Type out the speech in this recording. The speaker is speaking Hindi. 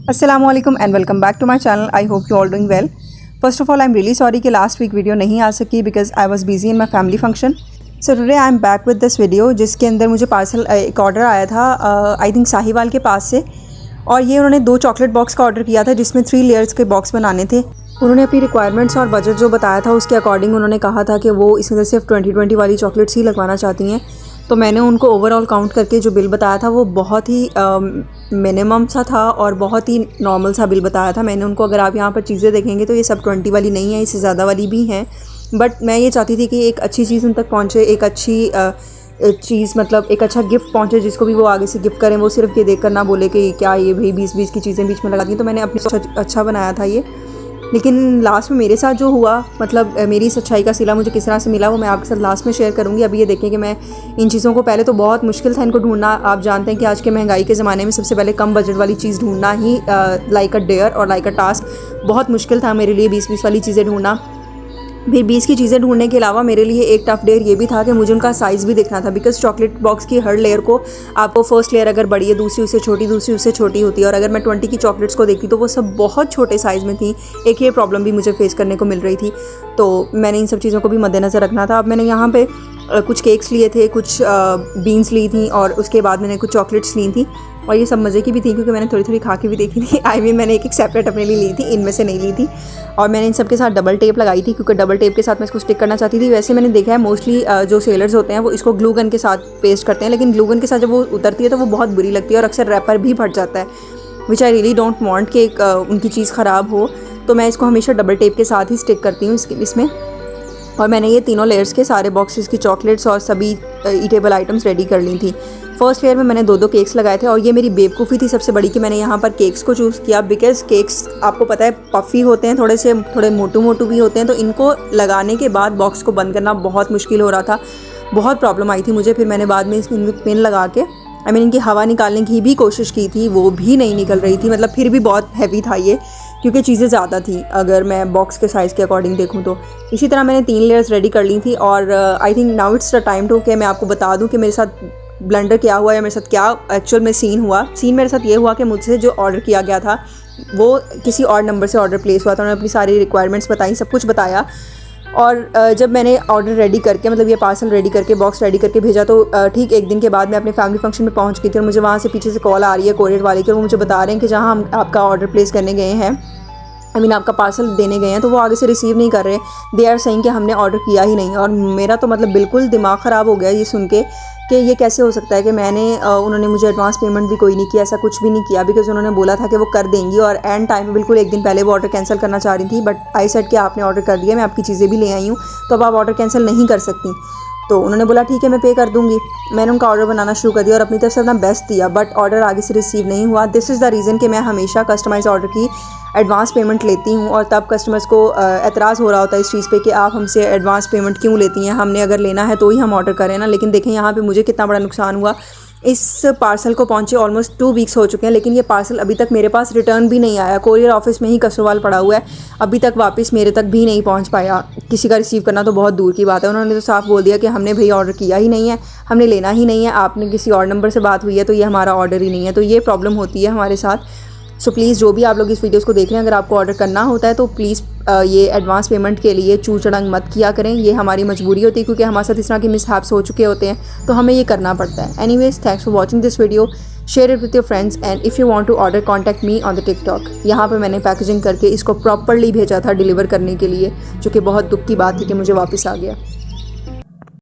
Assalamualaikum and welcome back to my channel. I hope you all doing well. First of all, I'm really sorry कि last week video नहीं आ सकी because I was busy in my family function. So today I'm back with this video जिसके अंदर मुझे पार्सल एक ऑर्डर आया था I think साहिवाल के पास से, और ये उन्होंने 2 चॉकलेट बॉक्स का ऑर्डर किया था जिसमें 3 लेयर्स के बॉक्स बनाने थे। उन्होंने अपनी रिक्वायरमेंट्स और बजट जो बताया था उसके अकॉर्डिंग उन्होंने कहा था कि वो इसमें सिर्फ 2020 वाली चॉकलेट्स ही लगवाना चाहती हैं। तो मैंने उनको ओवरऑल काउंट करके जो बिल बताया था वो बहुत ही मिनिमम सा था और बहुत ही नॉर्मल सा बिल बताया था मैंने उनको। अगर आप यहाँ पर चीज़ें देखेंगे तो ये सब 20 वाली नहीं है, इससे ज़्यादा वाली भी हैं, बट मैं ये चाहती थी कि एक अच्छी चीज़ उन तक पहुँचे, एक अच्छी चीज़ मतलब एक अच्छा गिफ्ट पहुँचे जिसको भी वो आगे से गिफ्ट करें, वो सिर्फ ये देख कर ना बोले कि क्या ये भाई 20-20 की चीज़ें बीच में लगा दी। तो मैंने अपनी अच्छा बनाया था ये, लेकिन लास्ट में मेरे साथ जो हुआ मतलब मेरी सच्चाई का सिला मुझे किस तरह से मिला वो मैं आपके साथ लास्ट में शेयर करूँगी। अभी ये देखें कि मैं इन चीज़ों को पहले तो बहुत मुश्किल था इनको ढूंढना। आप जानते हैं कि आज के महंगाई के ज़माने में सबसे पहले कम बजट वाली चीज़ ढूंढना ही लाइक अ डेयर और लाइक अ टास्क बहुत मुश्किल था मेरे लिए 20-20 वाली चीज़ें ढूंढना। फिर 20 की चीज़ें ढूंढने के अलावा मेरे लिए एक टफ डेयर ये भी था कि मुझे उनका साइज़ भी देखना था, बिकॉज चॉकलेट बॉक्स की हर लेयर को आपको फर्स्ट लेयर अगर बड़ी है दूसरी उससे छोटी, दूसरी उससे छोटी होती है, और अगर मैं 20 की चॉकलेट्स को देखती तो वो सब बहुत छोटे साइज़ में थी। एक ये प्रॉब्लम भी मुझे फेस करने को मिल रही थी, तो मैंने इन सब चीज़ों को भी मद्देनज़र रखना था। अब मैंने यहाँ पे कुछ केक्स लिए थे, कुछ बीन्स ली थी और उसके बाद मैंने कुछ चॉकलेट्स ली थी, और ये सब मज़े की भी थी क्योंकि मैंने थोड़ी थोड़ी खा के भी देखी थी। आई मीन मैंने एक सेपरेट अपने लिए ली थी, इनमें से नहीं ली थी, और मैंने इन सब के साथ डबल टेप लगाई थी क्योंकि डबल टेप के साथ मैं इसको स्टिक करना चाहती थी। वैसे मैंने देखा है मोस्टली जो सेलर्स होते हैं वो इसको ग्लू गन के साथ पेस्ट करते हैं, लेकिन ग्लू गन के साथ जब वो उतरती है तो वो बहुत बुरी लगती है और अक्सर रैपर भी फट जाता है, विच आई रियली डोंट वांट कि उनकी चीज़ ख़राब हो। तो मैं इसको हमेशा डबल टेप के साथ ही स्टिक करती हूँ इसमें। और मैंने ये तीनों लेयर्स के सारे बॉक्सेस की चॉकलेट्स और सभी ईटेबल आइटम्स रेडी कर ली थी। फर्स्ट लेयर में मैंने 2 केक्स लगाए थे, और ये मेरी बेवकूफ़ी थी सबसे बड़ी कि मैंने यहाँ पर केक्स को चूज़ किया, बिकॉज केक्स आपको पता है पफ़ी होते हैं, थोड़े मोटू भी होते हैं, तो इनको लगाने के बाद बॉक्स को बंद करना बहुत मुश्किल हो रहा था, बहुत प्रॉब्लम आई थी मुझे। फिर मैंने बाद में इसमें पिन लगा के इनकी हवा निकालने की भी कोशिश की थी, वो भी नहीं निकल रही थी, मतलब फिर भी बहुत हैवी था ये क्योंकि चीज़ें ज़्यादा थी अगर मैं बॉक्स के साइज़ के अकॉर्डिंग देखूँ तो। इसी तरह मैंने 3 लेयर्स रेडी कर ली थी, और I think now it's the time to कि मैं आपको बता दूं कि मेरे साथ ब्लंडर क्या हुआ या मेरे साथ क्या एक्चुअल में सीन मेरे साथ ये हुआ कि मुझसे जो ऑर्डर किया गया था वो किसी और नंबर से ऑर्डर प्लेस हुआ था। उन्होंने अपनी सारी रिक्वायरमेंट्स बताई, सब कुछ बताया, और जब मैंने ऑर्डर रेडी करके मतलब ये पार्सल रेडी करके बॉक्स रेडी करके भेजा तो ठीक 1 दिन के बाद मैं अपने फैमिली फंक्शन में पहुंच गई थी, और मुझे वहाँ से पीछे से कॉल आ रही है कोरियर वाले की, और वो मुझे बता रहे हैं कि जहाँ हम आपका ऑर्डर प्लेस करने गए हैं, आपका पार्सल देने गए हैं, तो वो आगे से रिसीव नहीं कर रहे। दे आर सेइंग कि हमने ऑर्डर किया ही नहीं। और मेरा तो मतलब बिल्कुल दिमाग ख़राब हो गया ये सुन के कि ये कैसे हो सकता है कि उन्होंने मुझे एडवांस पेमेंट भी कोई नहीं किया, ऐसा कुछ भी नहीं किया, बिकॉज उन्होंने बोला था कि वो कर देंगी, और एंड टाइम में बिल्कुल 1 दिन पहले वो ऑर्डर कैंसिल करना चाह रही थी। बट आई सेड कि आपने ऑर्डर कर दिया, मैं आपकी चीज़ें भी ले आई हूँ, तो अब आप ऑर्डर कैंसिल नहीं कर सकती। तो उन्होंने बोला ठीक है मैं पे कर दूँगी। मैंने उनका ऑर्डर बनाना शुरू कर दिया और अपनी तरफ से अपना बेस्ट दिया, बट ऑर्डर आगे से रिसीव नहीं हुआ। दिस इज़ द रीज़न कि मैं हमेशा कस्टमाइज ऑर्डर की एडवांस पेमेंट लेती हूँ, और तब कस्टमर्स को एतराज़ हो रहा होता है इस चीज़ पे कि आप हमसे एडवांस पेमेंट क्यों लेती हैं, हमने अगर लेना है तो ही हम ऑर्डर करें ना। लेकिन देखें यहाँ पे मुझे कितना बड़ा नुकसान हुआ। इस पार्सल को पहुँचे ऑलमोस्ट 2 वीक्स हो चुके हैं, लेकिन ये पार्सल अभी तक मेरे पास रिटर्न भी नहीं आया। कोरियर ऑफिस में ही कसरवाल पड़ा हुआ है, अभी तक वापस मेरे तक भी नहीं पहुँच पाया। किसी का रिसीव करना तो बहुत दूर की बात है। उन्होंने तो साफ बोल दिया कि हमने भाई ऑर्डर किया ही नहीं है, हमने लेना ही नहीं है, आपने किसी और नंबर से बात हुई है तो ये हमारा ऑर्डर ही नहीं है। तो ये प्रॉब्लम होती है हमारे साथ। सो प्लीज़ जो भी आप लोग इस वीडियोस को देख रहे हैं, अगर आपको ऑर्डर करना होता है तो प्लीज़ ये एडवांस पेमेंट के लिए चूचड़ंग मत किया करें। ये हमारी मजबूरी होती है क्योंकि हमारे साथ इस तरह के मिसहैप्स हो चुके होते हैं, तो हमें ये करना पड़ता है। Anyways, thanks for watching this video, share it with your friends, and if you want to order contact me on the TikTok. यहाँ पर मैंने पैकेजिंग करके इसको प्रॉपरली भेजा था डिलीवर करने के लिए, जो कि बहुत दुख की बात थी कि मुझे वापस आ गया।